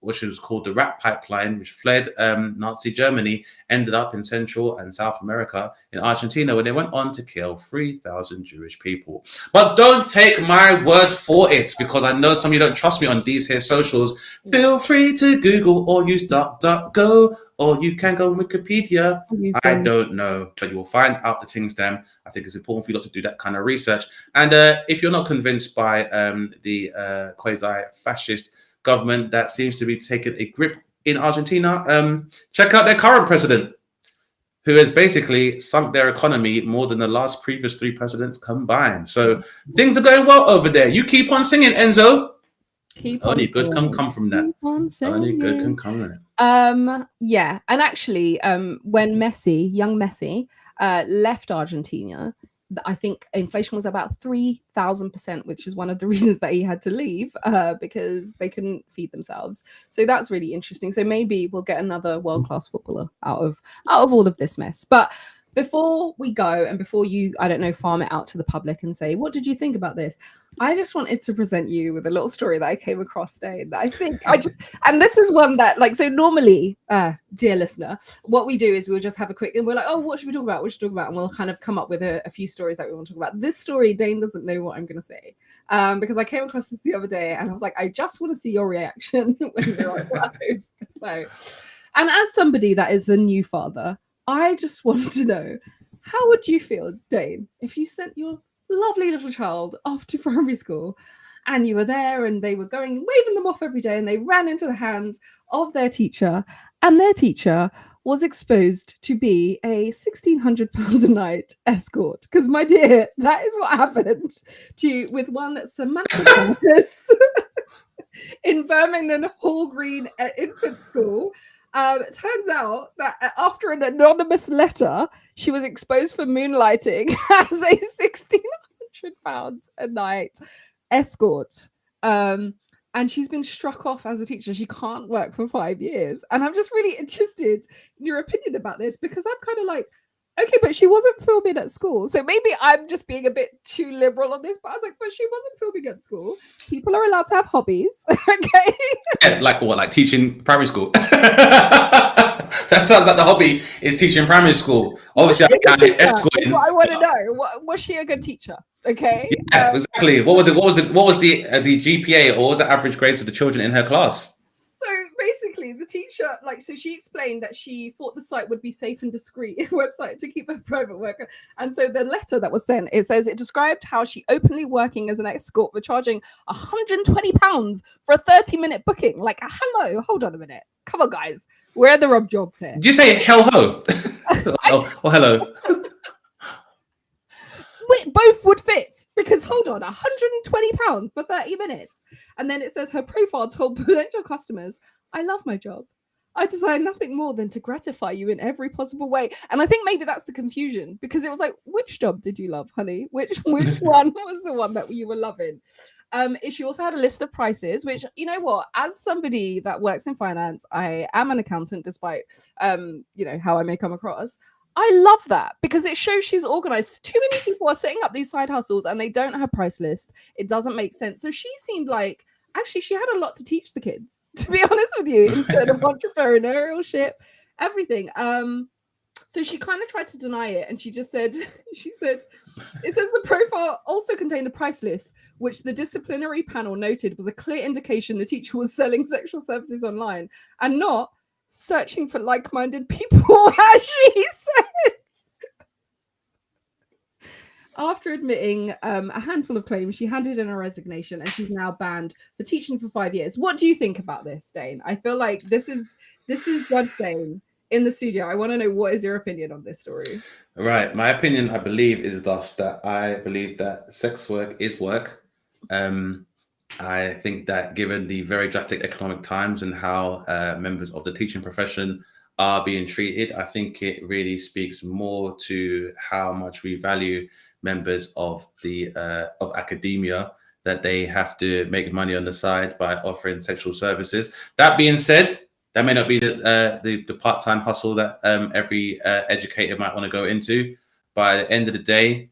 which was called the Rat Pipeline, which fled Nazi Germany, ended up in Central and South America, in Argentina, where they went on to kill 3,000 Jewish people. But don't take my word for it, because I know some of you don't trust me on these here socials. Feel free to Google or use DuckDuckGo, or you can go on Wikipedia. I don't know, but you will find out the things then. I think it's important for you not to do that kind of research. And if you're not convinced by the quasi-fascist government that seems to be taking a grip in Argentina, check out their current president, who has basically sunk their economy more than the previous 3 presidents combined. So things are going well over there. You keep on singing, Enzo. Only good can come from that. Only good can come from it. Yeah, and actually, when young Messi, left Argentina, I think inflation was about 3,000%, which is one of the reasons that he had to leave, because they couldn't feed themselves. So that's really interesting. So maybe we'll get another world-class footballer out of all of this mess. But before we go, and before you, I don't know, farm it out to the public and say, what did you think about this? I just wanted to present you with a little story that I came across today. That I think and this is one that, like, so normally, dear listener, what we do is we'll just have a quick, and we're like, oh, what should we talk about? What should we talk about? And we'll kind of come up with a few stories that we want to talk about. This story, Dane doesn't know what I'm going to say, because I came across this the other day, and I was like, I just want to see your reaction when you're on live. So, and as somebody that is a new father, I just wanted to know, how would you feel, Dane, if you sent your lovely little child off to primary school and you were there and they were waving them off every day, and they ran into the hands of their teacher, and their teacher was exposed to be a £1,600 a night escort? Because, my dear, that is what happened with one Samantha Thomas in Birmingham Hall Green Infant School. It turns out that after an anonymous letter, she was exposed for moonlighting as a £1,600 a night escort. And she's been struck off as a teacher. She can't work for 5 years. And I'm just really interested in your opinion about this, because I'm kind of like, okay, but she wasn't filming at school. So maybe I'm just being a bit too liberal on this, but I was like, but she wasn't filming at school. People are allowed to have hobbies. Okay. Yeah, like what? Like teaching primary school? That sounds like the hobby is teaching primary school. Obviously, I escorting. What I want to know, was she a good teacher? Okay. Yeah, exactly. What was the GPA or the average grades of the children in her class? So basically, the teacher, so she explained that she thought the site would be safe and discreet website to keep her private worker. And so the letter that was sent, it says it described how she openly working as an escort for charging £120 for a 30-minute booking. Like, hello, hold on a minute. Come on, guys. Where are the rob jobs here? Did you say hell ho? or hello? Both would fit, because hold on, £120 for 30 minutes. And then it says her profile told potential customers, I love my job. I desire nothing more than to gratify you in every possible way. And I think maybe that's the confusion, because it was like, which job did you love, honey? Which one was the one that you were loving? She also had a list of prices, which, you know what, as somebody that works in finance, I am an accountant, despite, how I may come across. I love that, because it shows she's organized. Too many people are setting up these side hustles and they don't have price list. It doesn't make sense. So she seemed like, actually, she had a lot to teach the kids. to be honest with you, instead of entrepreneurial shit, everything. So she kind of tried to deny it, and she just said, it says the profile also contained a price list, which the disciplinary panel noted was a clear indication the teacher was selling sexual services online and not searching for like-minded people, as she said. After admitting a handful of claims, she handed in a resignation, and she's now banned for teaching for 5 years. What do you think about this, Dane? I feel like this is Judge Dane in the studio. I want to know, what is your opinion on this story? Right. My opinion, I believe, is thus that I believe that sex work is work. I think that given the very drastic economic times and how members of the teaching profession are being treated, I think it really speaks more to how much we value members of the of academia, that they have to make money on the side by offering sexual services. That being said, that may not be the part-time hustle that every educator might want to go into. But at the end of the day,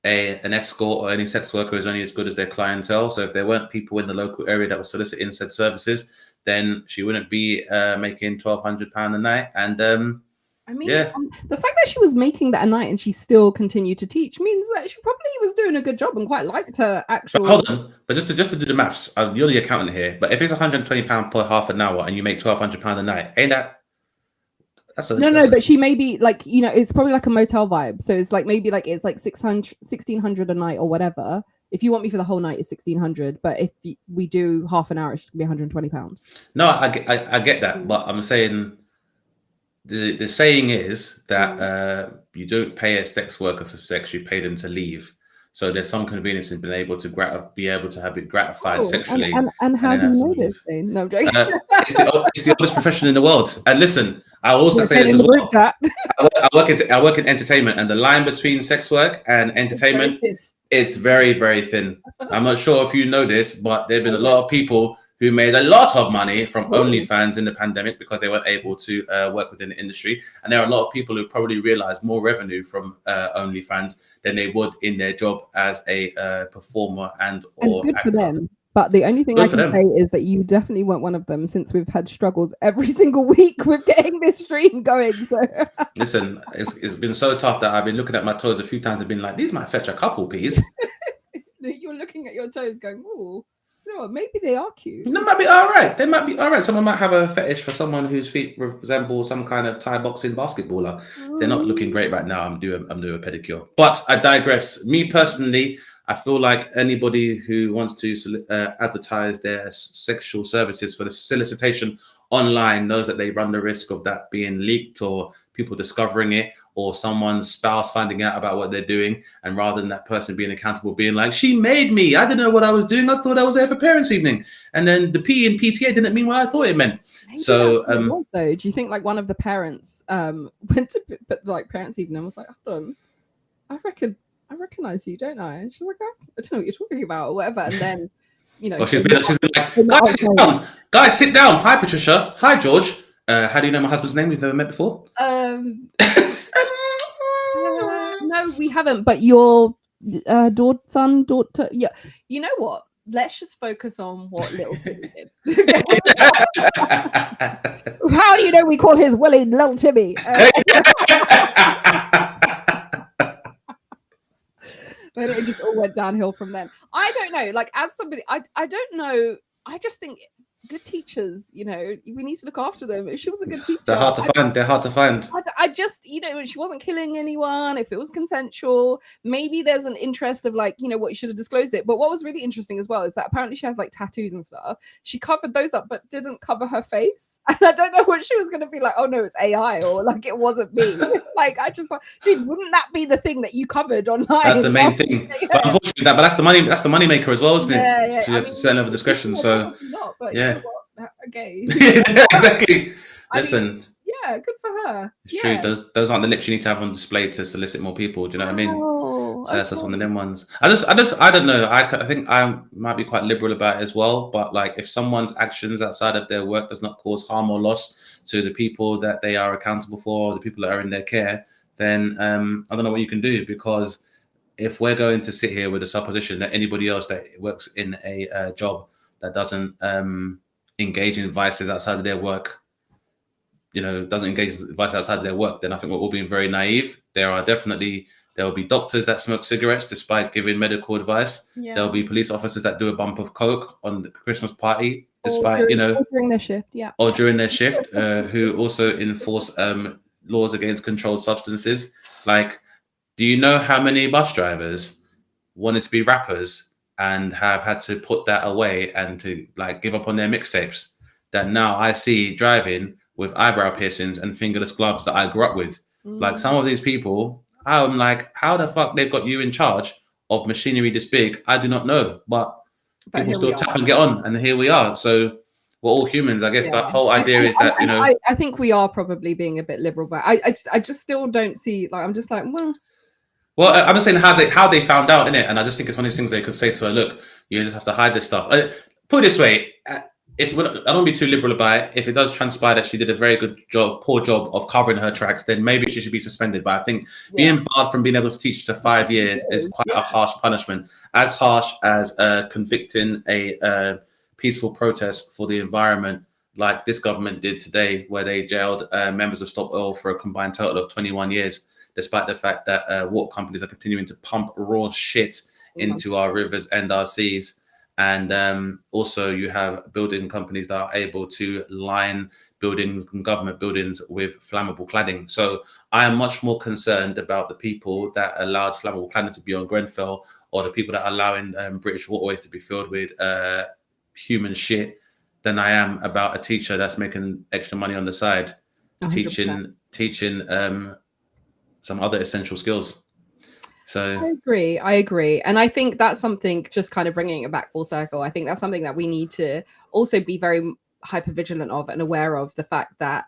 an escort or any sex worker is only as good as their clientele. So if there weren't people in the local area that were soliciting said services, then she wouldn't be making £1,200 a night. And I mean, the fact that she was making that a night and she still continued to teach means that she probably was doing a good job and quite liked her actual. But hold on, but just to do the maths, you're the accountant here. But if it's £120 per half an hour and you make £1,200 a night, ain't that? No, but she may be like, you know, it's probably like a motel vibe. So it's like maybe like it's like 1,600 a night or whatever. If you want me for the whole night, it's 1,600. But if we do half an hour, it's just gonna be £120. No, I get that, but I'm saying. The saying is that you don't pay a sex worker for sex; you pay them to leave. So there's some convenience in being able to have it gratified sexually. And how do you know this thing? No, I'm joking. It's the oldest profession in the world. And listen, I will also say this as well. I work in entertainment, and the line between sex work and entertainment is very, very thin. I'm not sure if you know this, but there've been a lot of people who made a lot of money from OnlyFans in the pandemic because they weren't able to work within the industry. And there are a lot of people who probably realized more revenue from OnlyFans than they would in their job as a performer or good actor. For them. But the only thing I can say is that you definitely weren't one of them, since we've had struggles every single week with getting this stream going. So listen, it's been so tough that I've been looking at my toes a few times and been like, these might fetch a couple, please. You're looking at your toes going, ooh. No, maybe they are cute. They might be all right. They might be all right. Someone might have a fetish for someone whose feet resemble some kind of Thai boxing basketballer. They're not looking great right now. I'm doing a pedicure. But I digress. Me personally, I feel like anybody who wants to advertise their sexual services for the solicitation online knows that they run the risk of that being leaked or people discovering it, or someone's spouse finding out about what they're doing, and rather than that person being accountable, being like, she made me, I didn't know what I was doing, I thought I was there for parents' evening, and then the P in PTA didn't mean what I thought it meant. Maybe so though, do you think like one of the parents went to like parents' evening and was like, hold on, I recognize you, don't I? And she's like, I don't know what you're talking about or whatever. And then, you know, she's been like, guys, sit down. Hi, Patricia. Hi, George. How do you know my husband's name? We've never met before. No, we haven't. But your daughter, yeah. You know what? Let's just focus on what little Timmy did. How do you know we call his Willie Little Timmy? But it just all went downhill from then. I don't know. Like, as somebody, I don't know. I just think good teachers, you know, we need to look after them. If she was a good teacher, they're hard to find. I just, you know, she wasn't killing anyone. If it was consensual, maybe there's an interest of like, you know what, you should have disclosed it. But what was really interesting as well is that apparently she has like tattoos and stuff. She covered those up, but didn't cover her face. And I don't know what she was going to be like. Oh no, it's AI, or like it wasn't me. Like I just thought, dude, wouldn't that be the thing that you covered online? That's the main thing. Yeah. But unfortunately, that's the money. That's the money maker as well, isn't it? Yeah. To a certain level of discretion. So but yeah. You know what? Okay. Exactly. Listen. Yeah, good for her. It's true. Those aren't the lips you need to have on display to solicit more people. Do you know what I mean? So that's one of them ones. I don't know. I think I might be quite liberal about it as well. But like, if someone's actions outside of their work does not cause harm or loss to the people that they are accountable for, or the people that are in their care, then I don't know what you can do. Because if we're going to sit here with the supposition that anybody else that works in a job that doesn't engage in vices outside of their work, doesn't engage in vices outside of their work, then I think we're all being very naive. There will be doctors that smoke cigarettes despite giving medical advice. Yeah. There'll be police officers that do a bump of coke on the Christmas party, despite, or during their shift, or during their shift, who also enforce laws against controlled substances. Like, do you know how many bus drivers wanted to be rappers and have had to put that away and to like give up on their mixtapes, that now I see driving with eyebrow piercings and fingerless gloves that I grew up with? Like, some of these people, I'm like, how the fuck they've got you in charge of machinery this big? I do not know, but people still tap and get on, and here we are. So we're all humans. I guess that whole idea is that, I think we are probably being a bit liberal, but I just still don't see, like, I'm just like, well, I'm just saying how they found out, innit? And I just think it's one of these things they could say to her, look, you just have to hide this stuff. Put it this way, I don't be too liberal about it. If it does transpire that she did a very poor job of covering her tracks, then maybe she should be suspended. But I think being barred from being able to teach to 5 years is quite a harsh punishment. As harsh as convicting a peaceful protest for the environment, like this government did today, where they jailed members of Stop Oil for a combined total of 21 years. Despite the fact that water companies are continuing to pump raw shit into our rivers and our seas. And also you have building companies that are able to line buildings and government buildings with flammable cladding. So I am much more concerned about the people that allowed flammable cladding to be on Grenfell, or the people that are allowing British waterways to be filled with human shit, than I am about a teacher that's making extra money on the side, 100%. teaching some other essential skills. So I agree. And I think that's something, just kind of bringing it back full circle, I think that's something that we need to also be very hyper vigilant of and aware of, the fact that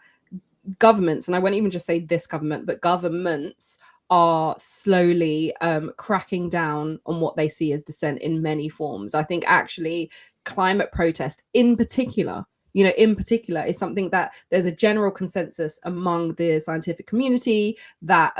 governments, and I won't even just say this government, but governments are slowly cracking down on what they see as dissent in many forms. I think actually climate protest in particular, is something that there's a general consensus among the scientific community that,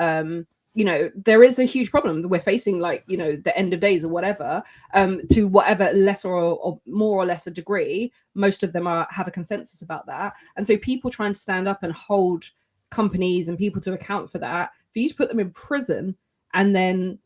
there is a huge problem that we're facing, like, the end of days or whatever, to whatever lesser or more or lesser degree. Most of them have a consensus about that. And so people trying to stand up and hold companies and people to account for that, for you to put them in prison, and then,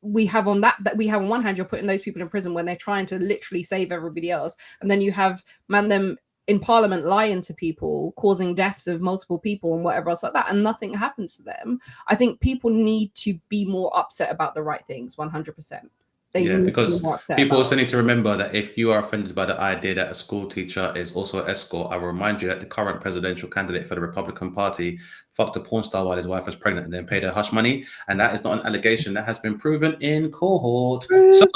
we have on one hand, you're putting those people in prison when they're trying to literally save everybody else. And then you have them in Parliament lying to people, causing deaths of multiple people and whatever else like that, and nothing happens to them. I think people need to be more upset about the right things, 100%. Because people also need to remember that if you are offended by the idea that a school teacher is also an escort, I will remind you that the current presidential candidate for the Republican Party fucked a porn star while his wife was pregnant and then paid her hush money. And that is not an allegation. That has been proven in cohort. So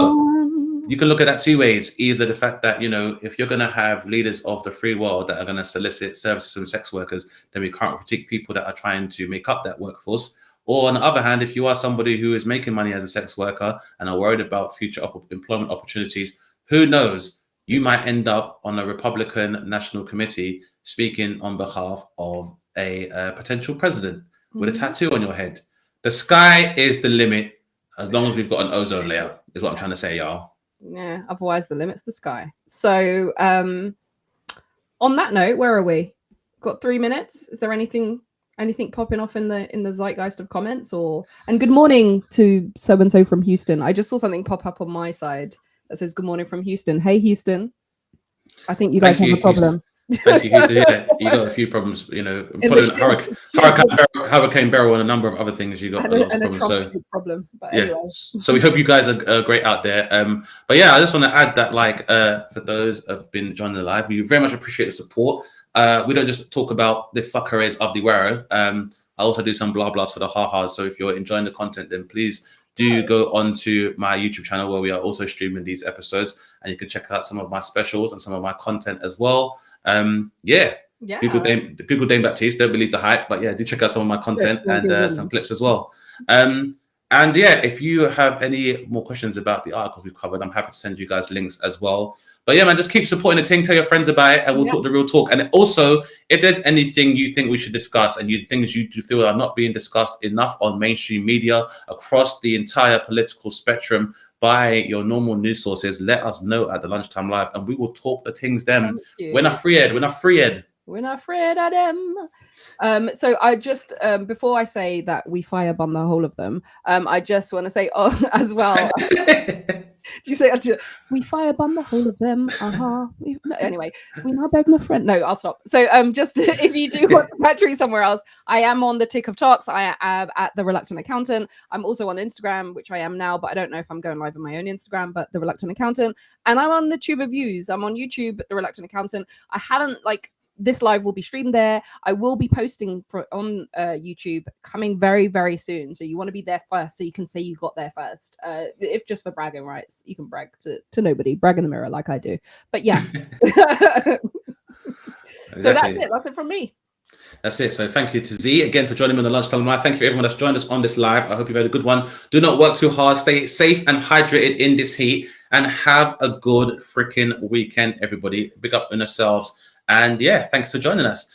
you can look at that two ways. Either the fact that, if you're going to have leaders of the free world that are going to solicit services from sex workers, then we can't critique people that are trying to make up that workforce. Or on the other hand, if you are somebody who is making money as a sex worker and are worried about future employment opportunities, who knows, you might end up on a Republican National Committee speaking on behalf of a potential president with a tattoo on your head. The sky is the limit as long as we've got an ozone layer, is what I'm trying to say, y'all. Yeah, otherwise the limit's the sky. So on that note, where are we? Got 3 minutes. Is there anything popping off in the zeitgeist of comments? And good morning to so and so from Houston. I just saw something pop up on my side that says good morning from Houston. Hey Houston, I think you guys have a problem. Thank you, Houston. Yeah, you got a few problems. Following Hurricane Beryl and a number of other things, you got a lot of problems. But anyway. So we hope you guys are great out there. But yeah, I just want to add that, for those who have been joining the live, we very much appreciate the support. We don't just talk about the fuckeries of the world. I also do some blah blahs for the ha-has. So if you're enjoying the content, then please do go onto my YouTube channel, where we are also streaming these episodes, and you can check out some of my specials and some of my content as well. Google Dane Baptiste. Don't believe the hype, but yeah, do check out some of my content and some clips as well. And yeah, if you have any more questions about the articles we've covered, I'm happy to send you guys links as well. But yeah, man, just keep supporting the thing. Tell your friends about it, and we'll talk the real talk. And also, if there's anything you think we should discuss, and things you do feel are not being discussed enough on mainstream media across the entire political spectrum by your normal news sources, let us know at the Lunchtime Live, and we will talk the things them. We're not free, Ed. We're not free, Ed. We're not afraid of them. So I just before I say that we firebomb the whole of them, I just want to say as well. Do you say we firebomb the whole of them? Anyway, we now beg my friend. No, I'll stop. So just if you do want the battery somewhere else, I am on the Tick of Talks. I am at The Reluctant Accountant. I'm also on Instagram, which I am now, but I don't know if I'm going live on my own Instagram, but The Reluctant Accountant. And I'm on the Tube of Views. I'm on YouTube, The Reluctant Accountant. I haven't this live will be streamed there. I will be posting on YouTube coming very, very soon. So you want to be there first so you can say you got there first. If just for bragging rights, you can brag to nobody. Brag in the mirror like I do. But yeah. Exactly. So that's it. That's it from me. That's it. So thank you to Z again for joining me on the Lunchtime Live. Thank you to everyone that's joined us on this live. I hope you've had a good one. Do not work too hard. Stay safe and hydrated in this heat. And have a good freaking weekend, everybody. Big up on yourselves. And yeah, thanks for joining us.